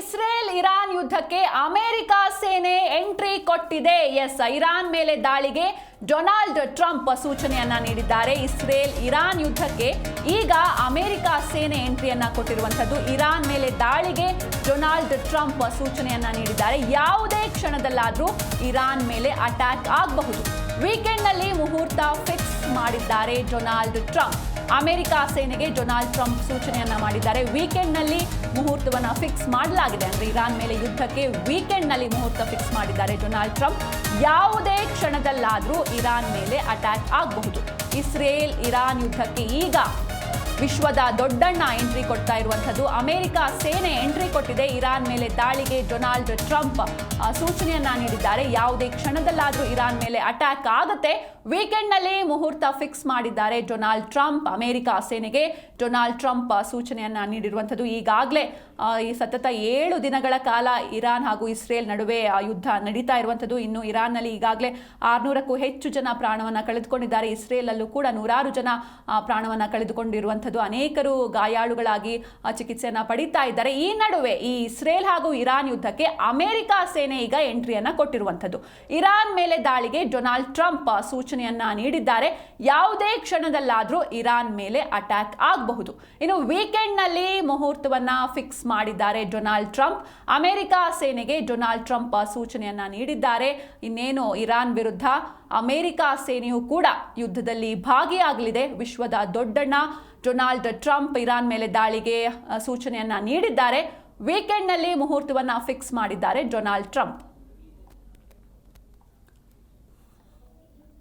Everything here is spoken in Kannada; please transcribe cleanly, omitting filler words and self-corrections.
ಇಸ್ರೇಲ್ ಇರಾನ್ ಯುದ್ಧಕ್ಕೆ ಅಮೆರಿಕ ಸೇನೆ ಎಂಟ್ರಿ ಕೊಟ್ಟಿದೆ. ಇರಾನ್ ಮೇಲೆ ದಾಳಿಗೆ ಡೊನಾಲ್ಡ್ ಟ್ರಂಪ್ ಸೂಚನೆಯನ್ನ ನೀಡಿದ್ದಾರೆ. ಇಸ್ರೇಲ್ ಇರಾನ್ ಯುದ್ಧಕ್ಕೆ ಈಗ ಅಮೆರಿಕ ಸೇನೆ ಎಂಟ್ರಿಯನ್ನ ಕೊಟ್ಟಿರುವಂತದ್ದು. ಇರಾನ್ ಮೇಲೆ ದಾಳಿಗೆ ಡೊನಾಲ್ಡ್ ಟ್ರಂಪ್ ಸೂಚನೆಯನ್ನ ನೀಡಿದ್ದಾರೆ. ಯಾವುದೇ ಕ್ಷಣದಲ್ಲಾದ್ರೂ ಇರಾನ್ ಮೇಲೆ ಅಟ್ಯಾಕ್ ಆಗಬಹುದು. ವೀಕೆಂಡ್ ನಲ್ಲಿ ಮುಹೂರ್ತ ಫಿಕ್ಸ್ ಮಾಡಿದ್ದಾರೆ ಡೊನಾಲ್ಡ್ ಟ್ರಂಪ್. ಅಮೆರಿಕ ಸೇನೆಗೆ ಡೊನಾಲ್ಡ್ ಟ್ರಂಪ್ ಸೂಚನೆಯನ್ನ ಮಾಡಿದ್ದಾರೆ. ವೀಕೆಂಡ್ ನಲ್ಲಿ ಮುಹೂರ್ತವನ್ನ ಫಿಕ್ಸ್ ಮಾಡಲಾಗಿದೆ. ಅಂದ್ರೆ ಇರಾನ್ ಮೇಲೆ ಯುದ್ಧಕ್ಕೆ ವೀಕೆಂಡ್ ನಲ್ಲಿ ಮುಹೂರ್ತ ಫಿಕ್ಸ್ ಮಾಡಿದ್ದಾರೆ ಡೊನಾಲ್ಡ್ ಟ್ರಂಪ್. ಯಾವುದೇ ಕ್ಷಣದಲ್ಲಾದ್ರೂ ಇರಾನ್ ಮೇಲೆ ಅಟ್ಯಾಕ್ ಆಗಬಹುದು. ಇಸ್ರೇಲ್ ಇರಾನ್ ಯುದ್ಧಕ್ಕೆ ಈಗ ವಿಶ್ವದ ದೊಡ್ಡಣ್ಣ ಎಂಟ್ರಿ ಕೊಡ್ತಾ ಇರುವಂತದ್ದು. ಅಮೆರಿಕ ಸೇನೆ ಎಂಟ್ರಿ ಕೊಟ್ಟಿದೆ. ಇರಾನ್ ಮೇಲೆ ದಾಳಿಗೆ ಡೊನಾಲ್ಡ್ ಟ್ರಂಪ್ ಸೂಚನೆಯನ್ನ ನೀಡಿದ್ದಾರೆ. ಯಾವುದೇ ಕ್ಷಣದಲ್ಲಾದ್ರೂ ಇರಾನ್ ಮೇಲೆ ಅಟ್ಯಾಕ್ ಆಗುತ್ತೆ. ವೀಕೆಂಡ್ ನಲ್ಲಿ ಮುಹೂರ್ತ ಫಿಕ್ಸ್ ಮಾಡಿದ್ದಾರೆ ಡೊನಾಲ್ಡ್ ಟ್ರಂಪ್. ಅಮೆರಿಕ ಸೇನೆಗೆ ಡೊನಾಲ್ಡ್ ಟ್ರಂಪ್ ಸೂಚನೆಯನ್ನ ನೀಡಿರುವಂತದ್ದು. ಈಗಾಗಲೇ ಈ ಸತತ 7 ದಿನಗಳ ಕಾಲ ಇರಾನ್ ಹಾಗೂ ಇಸ್ರೇಲ್ ನಡುವೆ ಯುದ್ಧ ನಡೀತಾ ಇರುವಂತದ್ದು. ಇನ್ನು ಇರಾನ್ ನಲ್ಲಿ ಈಗಾಗಲೇ 600ಕ್ಕೂ ಹೆಚ್ಚು ಜನ ಪ್ರಾಣವನ್ನ ಕಳೆದುಕೊಂಡಿದ್ದಾರೆ. ಇಸ್ರೇಲ್ ಅಲ್ಲೂ ಕೂಡ ನೂರಾರು ಜನ ಪ್ರಾಣವನ್ನ ಕಳೆದುಕೊಂಡಿರುವಂತದ್ದು. ಅನೇಕರು ಗಾಯಾಳುಗಳಾಗಿ ಚಿಕಿತ್ಸೆಯನ್ನ ಪಡಿತಾ ಇದ್ದಾರೆ. ಈ ನಡುವೆ ಈ ಇಸ್ರೇಲ್ ಹಾಗೂ ಇರಾನ್ ಯುದ್ಧಕ್ಕೆ ಅಮೆರಿಕ ಸೇನೆ ಈಗ ಎಂಟ್ರಿಯನ್ನ ಕೊಟ್ಟಿರುವಂತದ್ದು. ಇರಾನ್ ಮೇಲೆ ದಾಳಿಗೆ ಡೊನಾಲ್ಡ್ ಟ್ರಂಪ್ ಸೂಚನೆಯನ್ನ ನೀಡಿದ್ದಾರೆ. ಯಾವುದೇ ಕ್ಷಣದಲ್ಲಾದ್ರೂ ಇರಾನ್ ಮೇಲೆ ಅಟ್ಯಾಕ್ ಆಗಬಹುದು. ಇನ್ನು ವೀಕೆಂಡ್ ನಲ್ಲಿ ಮುಹೂರ್ತವನ್ನ ಫಿಕ್ಸ್ ಮಾಡಿದ್ದಾರೆ ಡೊನಾಲ್ಡ್ ಟ್ರಂಪ್. ಅಮೆರಿಕ ಸೇನೆಗೆ ಡೊನಾಲ್ಡ್ ಟ್ರಂಪ್ ಸೂಚನೆಯನ್ನ ನೀಡಿದ್ದಾರೆ. ಇನ್ನೇನು ಇರಾನ್ ವಿರುದ್ಧ ಅಮೆರಿಕ ಸೇನೆಯು ಕೂಡ ಯುದ್ಧದಲ್ಲಿ ಭಾಗಿಯಾಗಲಿದೆ. ವಿಶ್ವದ ದೊಡ್ಡಣ್ಣ ಡೊನಾಲ್ಡ್ ಟ್ರಂಪ್ ಇರಾನ್ ಮೇಲೆ ದಾಳಿಗೆ ಸೂಚನೆಯನ್ನ ನೀಡಿದ್ದಾರೆ. ವೀಕೆಂಡ್ ನಲ್ಲಿ ಮುಹೂರ್ತವನ್ನ ಫಿಕ್ಸ್ ಮಾಡಿದ್ದಾರೆ ಡೊನಾಲ್ಡ್ ಟ್ರಂಪ್.